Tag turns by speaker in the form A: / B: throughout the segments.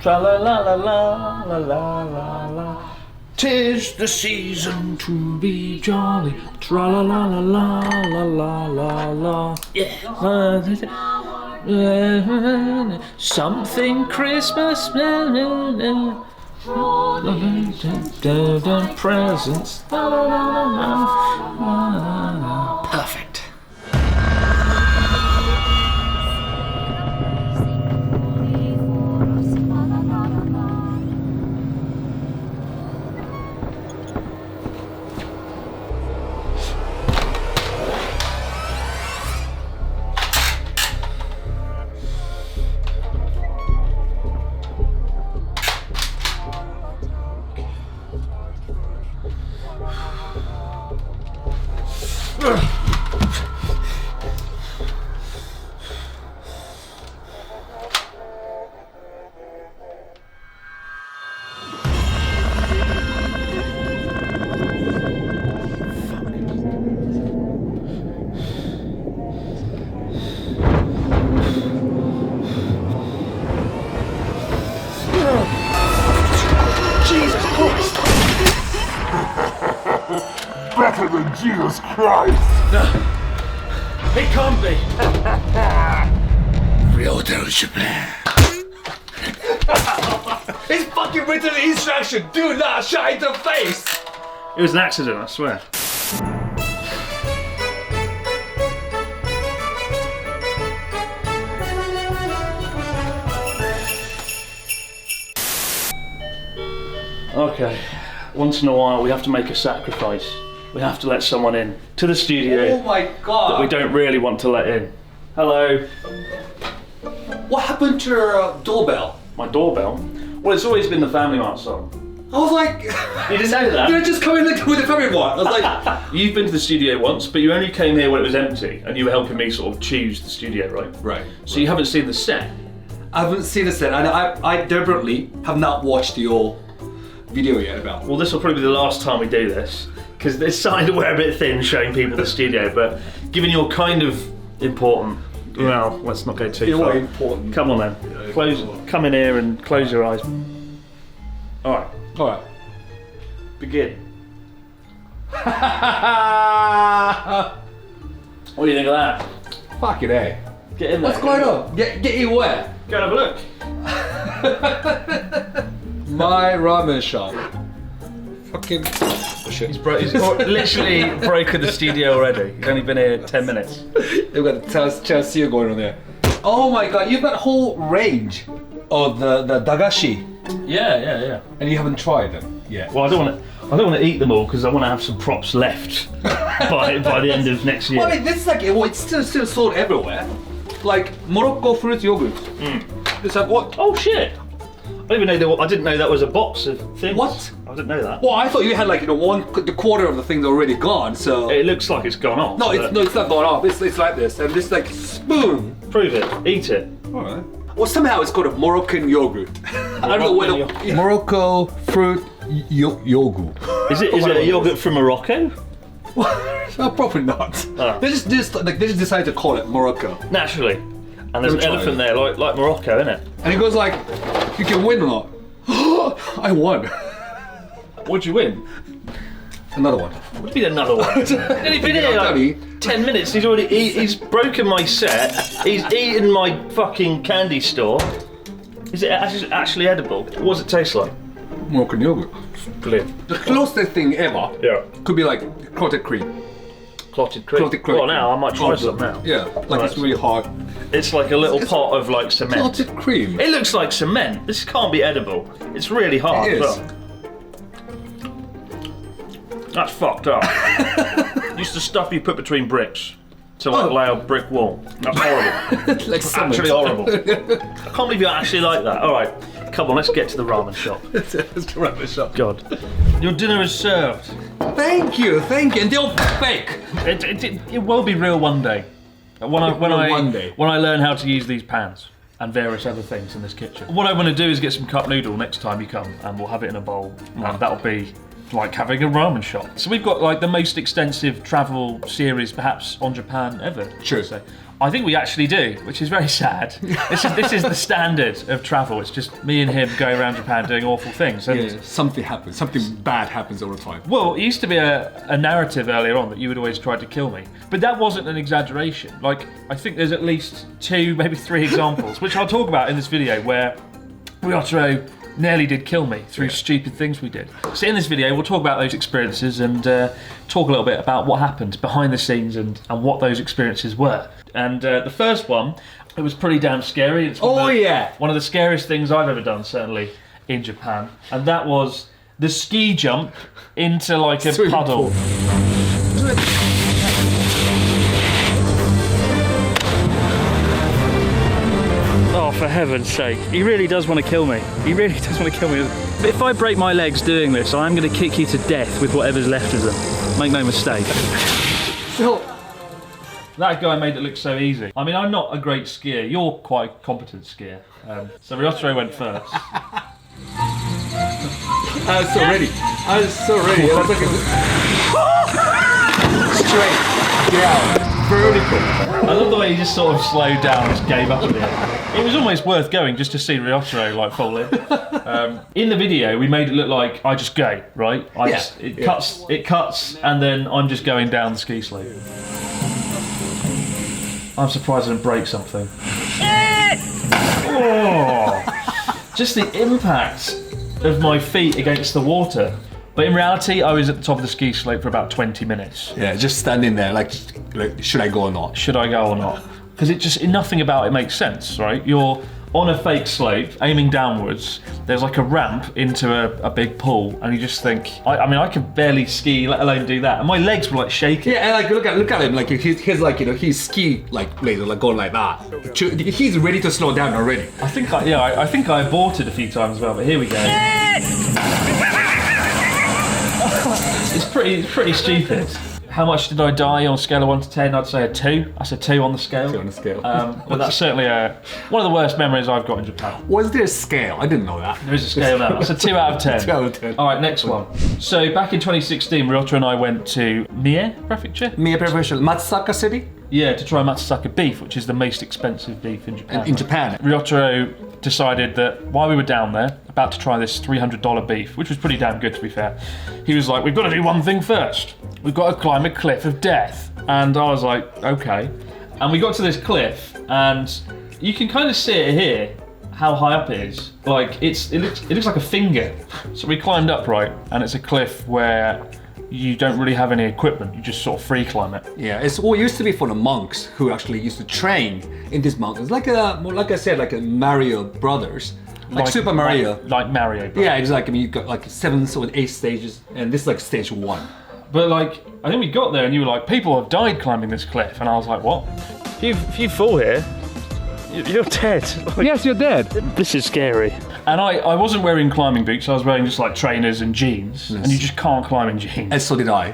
A: Tra la la la la la la la la. 'Tis the season to be jolly. Tra la la la la la la la la. Yeah. Something Christmas. Presents. Perfect.
B: Better than Jesus Christ!
A: No, it can't be.
B: RYOTARO Japan.
C: It's fucking written in the instruction. Do not shine the face.
A: It was an accident, I swear. Okay, once in a while we have to make a sacrifice. We have to let someone in to the studio
C: Oh my god.
A: that we don't really want to let in. Hello.
C: What happened to your doorbell?
A: My doorbell? Well, it's always been the Family Mart song.
C: I was like,
A: You didn't know that?
C: you're just coming with the family one. I was like,
A: You've been to the studio once, but you only came here when it was empty, and you were helping me sort of choose the studio, right?
C: right.
A: So you haven't seen the set.
C: I haven't seen the set, and I deliberately have not watched your video yet about.
A: Well, this will probably be the last time we do this, because it's starting to wear a bit thin showing people the studio, but given you're kind of important, well, let's not go too
C: You're
A: far.
C: important.
A: Come on then. Come in here and close your eyes. Alright,
C: All right.
A: begin. What do you think of that?
C: Fucking A.
A: Get in there.
C: What's going on? Get you where?
A: Go and have a look.
C: My ramen shop. Fucking. Oh shit.
A: He's literally broken the studio already. He's only been here 10 minutes.
C: You've got Chelsea going on there. Oh my god, you've got a whole range of the dagashi,
A: Yeah.
C: and you haven't tried them yet.
A: Well, I don't want to eat them all because I want to have some props left by the end of next year.
C: Well, I mean, this is like, well, it's still sold everywhere. Like Morocco fruit yogurt. It's like what?
A: Oh shit! I didn't know that was a box of things.
C: What?
A: I didn't know that.
C: Well, I thought you had like the quarter of the things already gone. So
A: It looks like it's gone off.
C: no,
A: but
C: it's not gone off. It's like this, and this like spoon.
A: Prove it. Eat it.
C: All right. Well, somehow it's called a Moroccan yogurt. I don't know whether Morocco fruit yogurt.
A: Is it a yogurt from Morocco?
C: No, probably not.
A: Oh.
C: They just decided to call it Morocco,
A: Naturally. And there's an
C: Let me try
A: elephant
C: it.
A: there, like Morocco, isn't it?
C: and it goes like, you can win or not. I won.
A: What'd you win?
C: Another one.
A: What do you mean another one? He's only been here like 10 minutes. He's broken my set. He's eaten my fucking candy store. Is it actually edible? What does it taste like?
C: Moroccan yogurt.
A: Brilliant.
C: The closest thing ever
A: Yeah.
C: could be like clotted cream.
A: Clotted cream.
C: Clotted cream.
A: Well, now I might try some now.
C: Yeah, like it's really hard.
A: It's like a little pot of like cement.
C: Clotted cream.
A: It looks like cement. This can't be edible. It's really hard.
C: It is.
A: Look. That's fucked up. Used to stuff you put between bricks to like lay a brick wall. That's horrible.
C: Like cement.
A: Actually horrible. I can't believe you actually like that. All right, come on, let's get to the ramen shop.
C: Let's go around the shop.
A: God, your dinner is served.
C: Thank you. And they're fake.
A: It will be real one day. One day. When I learn how to use these pans and various other things in this kitchen. What I want to do is get some cup noodle next time you come, and we'll have it in a bowl, and that'll be like having a ramen shop. So we've got like the most extensive travel series perhaps on Japan ever.
C: True.
A: So I think we actually do, which is very sad. This is the standard of travel. It's just me and him going around Japan doing awful things. And
C: Something happens. Something bad happens all the time.
A: well, it used to be a narrative earlier on that you would always try to kill me. But that wasn't an exaggeration. Like, I think there's at least 2, maybe 3 examples, which I'll talk about in this video, where RYOTARO nearly did kill me through stupid things we did. So in this video, we'll talk about those experiences and talk a little bit about what happened behind the scenes and what those experiences were. And the first one, it was pretty damn scary. It's one of the scariest things I've ever done, certainly in Japan. And that was the ski jump into like a puddle.
D: Oh, for heaven's sake. He really does want to kill me. He really does want to kill me. If I break my legs doing this, I'm going to kick you to death with whatever's left of them. Make no mistake.
C: So,
A: That guy made it look so easy. I mean, I'm not a great skier. You're quite a competent skier. So RYOTARO went first.
C: I was so ready. I was so ready. I was like straight down, vertical.
A: I love the way he just sort of slowed down, just gave up at the end. It was almost worth going just to see RYOTARO like fall in. In the video, we made it look like I just go, right? It cuts, and then I'm just going down the ski slope. I'm surprised I didn't break something. Oh, just the impact of my feet against the water. But in reality, I was at the top of the ski slope for about 20 minutes.
C: Yeah, just standing there, like should I go or not?
A: Should I go or not? Because nothing about it makes sense, right? You're on a fake slope, aiming downwards. There's like a ramp into a big pool, and you just think, I mean, I could barely ski, let alone do that. And my legs were like shaking.
C: Yeah, and like look at him, like he's like he's ski like blades like going like that. He's ready to slow down already.
A: I think I aborted a few times as well, but here we go. It's pretty stupid. How much did I die on a scale of 1 to 10? I'd say a 2. That's a 2 on the scale.
C: 2 on the scale.
A: But that's certainly one of the worst memories I've got in Japan.
C: Was there a scale? I didn't know that.
A: There is a scale now. That's a 2 out of 10.
C: 2 out of 10.
A: All right, next one. So back in 2016, RYOTARO and I went to Mie Prefecture.
C: Mie Prefecture, Matsusaka City?
A: Yeah, to try Matsusaka beef, which is the most expensive beef in Japan.
C: In Japan.
A: RYOTARO decided that while we were down there, about to try this $300 beef, which was pretty damn good to be fair, he was like, we've got to do one thing first. We've got to climb a cliff of death. And I was like, okay. And we got to this cliff, and you can kind of see it here, how high up it is. Like, it looks like a finger. So we climbed up, right, and it's a cliff where you don't really have any equipment, you just sort of free climb it.
C: Yeah, it's what used to be for the monks who actually used to train in these mountains. Like I said, like a Mario Brothers. Like Super Mario.
A: Like Mario Brothers.
C: Yeah, exactly. I mean, you've got like 7 or 8 stages, and this is like stage 1.
A: But like, I think we got there and you were like, people have died climbing this cliff. And I was like, what?
D: If you fall here, you're dead. Like,
C: Yes, you're dead.
D: this is scary.
A: And I wasn't wearing climbing boots, I was wearing just like trainers and jeans.
C: Yes.
A: And you just can't climb in jeans.
C: And so did I.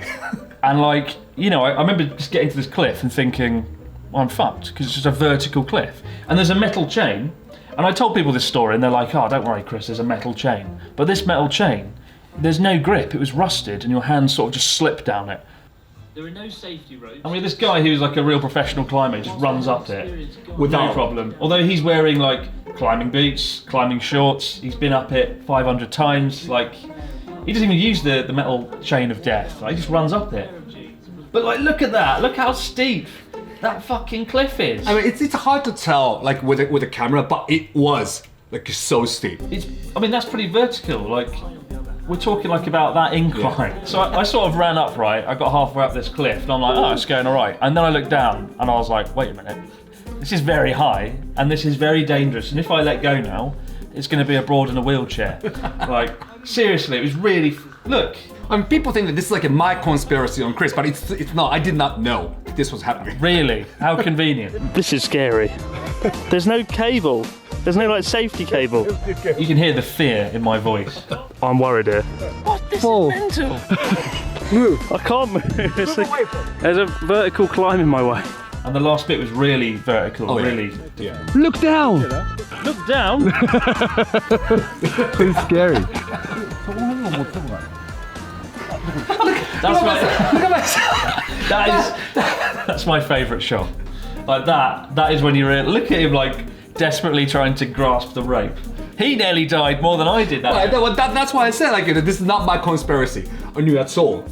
A: And like, you know, I remember just getting to this cliff and thinking, well, I'm fucked, because it's just a vertical cliff. And there's a metal chain. And I told people this story and they're like, oh, don't worry, Chris, there's a metal chain. But this metal chain, there's no grip, it was rusted and your hands sort of just slip down it. There are no safety ropes. I mean, this guy who's like a real professional climber just runs up it with no problem. Although he's wearing like climbing boots, climbing shorts, he's been up it 500 times, like, he doesn't even use the metal chain of death, like, he just runs up it. But like, look at that, look how steep that fucking cliff is.
C: I mean, it's hard to tell, like with a camera, but it was like so steep.
A: I mean, that's pretty vertical. Like, we're talking like about that incline. Yeah. So I sort of ran up, right? I got halfway up this cliff, and I'm like, oh, it's going all right. And then I looked down, and I was like, wait a minute, this is very high, and this is very dangerous. And if I let go now, it's going to be abroad in a wheelchair. Like, seriously, it was really. Look.
C: I mean, people think that this is like my conspiracy on Chris, but it's not. I did not know this was happening.
A: Really? How convenient.
D: This is scary. There's no cable. There's no like safety cable.
A: You can hear the fear in my voice.
D: I'm worried here.
A: What? This is mental.
D: Move. I can't move. There's a vertical climb in my way.
A: And the last bit was really vertical, really.
C: Yeah.
B: Look down!
A: Look down?
B: It's scary.
D: That's my favourite shot. Like that is when you're look at him like desperately trying to grasp the rope. He nearly died more than I did that.
C: That's why I said like this is not my conspiracy. I knew that's all.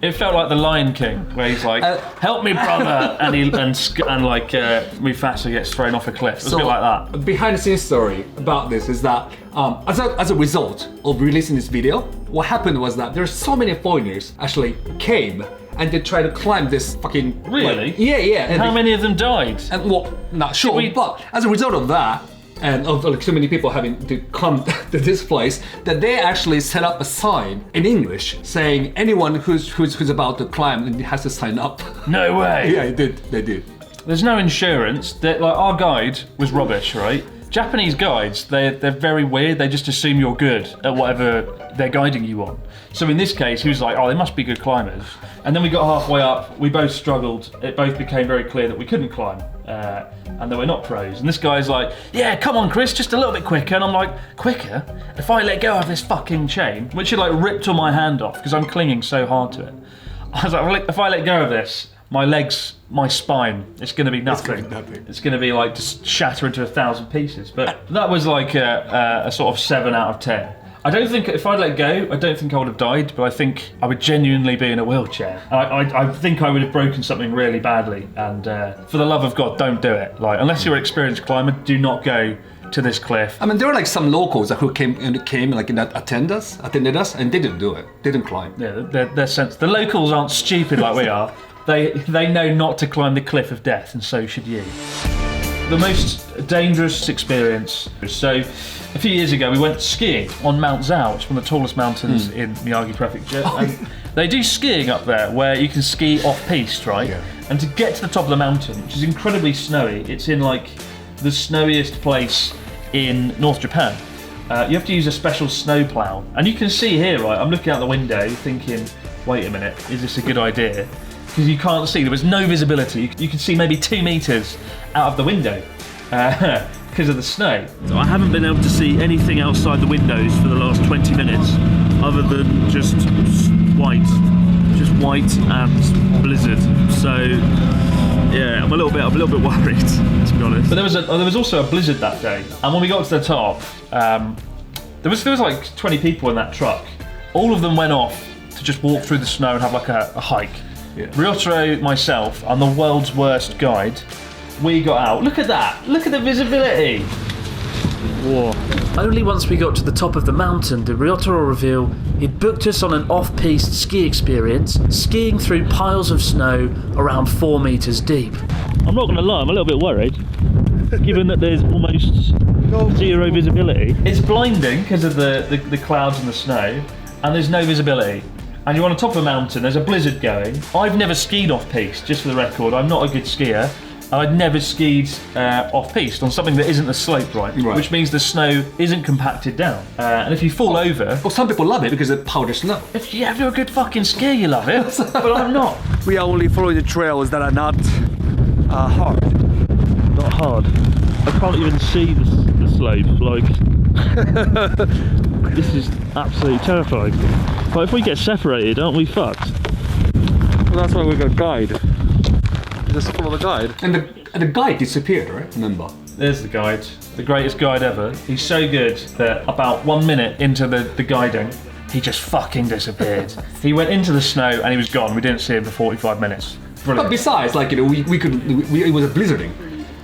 D: It felt like the Lion King, where he's like, "Help me, brother," and Mufasa gets thrown off a cliff. It was a bit like that.
C: Behind the scenes story about this is that as a result of releasing this video, what happened was that there's so many foreigners actually came and they tried to climb this fucking.
D: Really?
C: Yeah.
D: And how many of them died?
C: And well, not sure, but as a result of that. And of like so many people having to come to this place, that they actually set up a sign in English saying anyone who's about to climb has to sign up.
D: No way.
C: Yeah, they did.
D: There's no insurance. Like our guide was rubbish, right? Japanese guides, they're very weird. They just assume you're good at whatever they're guiding you on. So in this case, he was like, "Oh, they must be good climbers." And then we got halfway up. We both struggled. It both became very clear that we couldn't climb. And that we're not pros. And this guy's like, "Yeah, come on, Chris, just a little bit quicker." And I'm like, "Quicker? If I let go of this fucking chain," which had like ripped all my hand off because I'm clinging so hard to it. I was like, "If I let go of this, my legs, my spine, it's going to be nothing. It's going to be like just shatter into 1,000 pieces." But that was like a sort of 7 out of 10. I don't think if I'd let go, I don't think I would have died, but I think I would genuinely be in a wheelchair. I think I would have broken something really badly, and for the love of God, don't do it. Like, unless you're an experienced climber, do not go to this cliff.
C: I mean, there were like some locals who came like in that attended us, and they didn't do it. They didn't climb.
D: Yeah, they're sense. The locals aren't stupid like we are. They know not to climb the cliff of death, and so should you. The most dangerous experience. So, a few years ago, we went skiing on Mount Zhao, which is one of the tallest mountains in Miyagi Prefecture. And they do skiing up there, where you can ski off-piste, right? Yeah. And to get to the top of the mountain, which is incredibly snowy, it's in like the snowiest place in North Japan. You have to use a special snow plow, and you can see here, right? I'm looking out the window, thinking, "Wait a minute, is this a good idea?" Because you can't see, there was no visibility. You can see maybe 2 meters out of the window because of the snow. So I haven't been able to see anything outside the windows for the last 20 minutes other than just white and blizzard. So yeah, I'm a little bit worried, to be honest. But there was also a blizzard that day, and when we got to the top, there was like 20 people in that truck. All of them went off to just walk through the snow and have like a hike. Yeah. Ryotaro, myself, I'm the world's worst guide. We got out. Look at that. Look at the visibility. Whoa. Only once we got to the top of the mountain did Ryotaro reveal he'd booked us on an off-piste ski experience, skiing through piles of snow around 4 meters deep. I'm not going to lie, I'm a little bit worried, given that there's almost zero visibility. It's blinding because of the clouds and the snow, and there's no visibility. And you're on the top of a mountain, there's a blizzard going. I've never skied off-piste, just for the record. I'm not a good skier. I'd never skied off-piste on something that isn't a slope, right? Which means the snow isn't compacted down. And if you fall over...
C: Well, some people love it because it's powder snow.
D: If you're a good fucking skier, you love it. But I'm not.
E: We are only following the trails that are not hard.
D: Not hard. I can't even see the slope, like... This is absolutely terrifying. But if we get separated, aren't we fucked?
E: Well, that's why we got a guide. Just follow the guide.
C: And the guide disappeared, right? Remember?
D: There's the guide. The greatest guide ever. He's so good that about 1 minute into the guiding, he just fucking disappeared. He went into the snow and he was gone. We didn't see him for 45 minutes. Brilliant.
C: But besides, like, you know, it was a blizzarding.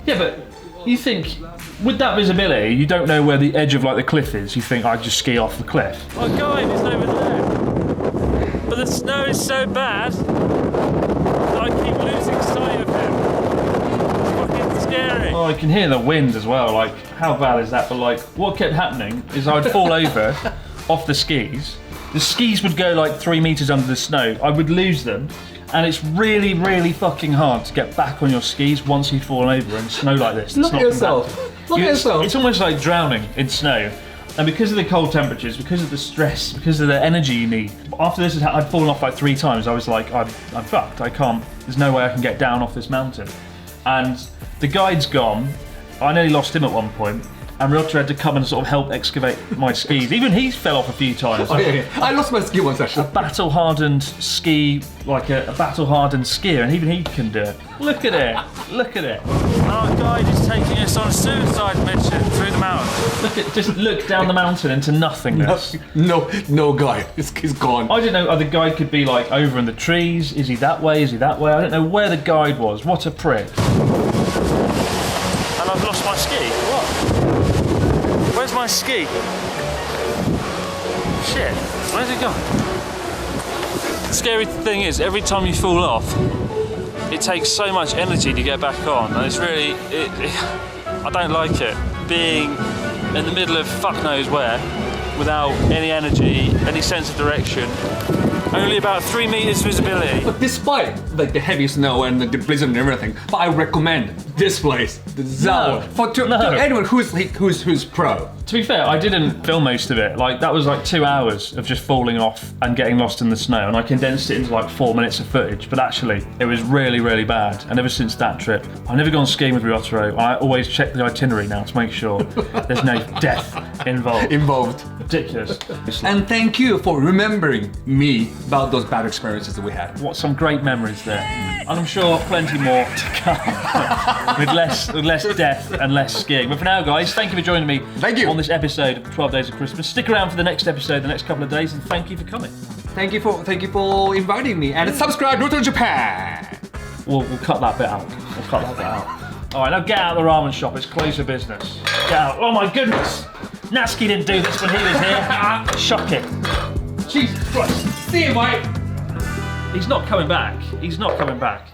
D: Yeah, but you think, with that visibility, you don't know where the edge of like the cliff is. You think, I'd just ski off the cliff. My guide is over there. But the snow is so bad that I keep losing sight of him. It's fucking scary. Oh, I can hear the wind as well. Like, how bad is that? But like, what kept happening is I'd fall over off the skis. The skis would go like 3 meters under the snow. I would lose them. And it's really, really fucking hard to get back on your skis once you've fallen over in snow like this.
C: Look at yourself. Look at yourself.
D: It's almost like drowning in snow. And because of the cold temperatures, because of the stress, because of the energy you need. After this, I'd fallen off like 3 times. I was like, I'm fucked. I can't. There's no way I can get down off this mountain. And the guide's gone. I nearly lost him at one point. and Ryotaro had to come and sort of help excavate my skis. Even he fell off a few times.
C: Oh, yeah. I lost my ski once actually.
D: A battle-hardened ski, like a battle-hardened skier, and even he can do it. Look at it, look at it. Our guide is taking us on a suicide mission through the mountain. Just look down the mountain into nothingness.
C: No guy. He's gone.
D: I didn't know the guide could be like over in the trees. Is he that way? Is he that way? I don't know where the guide was. What a prick. And I've lost my ski. What? Where's my ski? Shit. Where's it gone? The scary thing is, every time you fall off, it takes so much energy to get back on, and it's really, I don't like it. Being in the middle of fuck knows where, without any energy, any sense of direction, only about 3 meters visibility.
C: But despite like the heavy snow and the blizzard and everything, but I recommend this place, the Zao, to anyone who's pro.
D: To be fair, I didn't film most of it. Like that was like 2 hours of just falling off and getting lost in the snow, and I condensed it into like 4 minutes of footage. But actually, it was really, really bad. And ever since that trip, I've never gone skiing with Ryotaro. I always check the itinerary now to make sure there's no death involved. Ridiculous.
C: And thank you for remembering me about those bad experiences that we had.
D: What some great memories there. And I'm sure plenty more to come with less death and less skiing. But for now, guys, thank you for joining me on this episode of 12 Days of Christmas. Stick around for the next episode, the next couple of days, and thank you for coming.
C: Thank you for inviting me, and subscribe to RYOTARO Japan.
D: We'll cut that bit out. We'll cut that bit out. All right, now get out of the ramen shop. It's closed for business. Get out. Oh my goodness. Natsuki didn't do this when he was here. Shocking.
C: Jesus Christ. See you, mate.
D: He's not coming back. He's not coming back.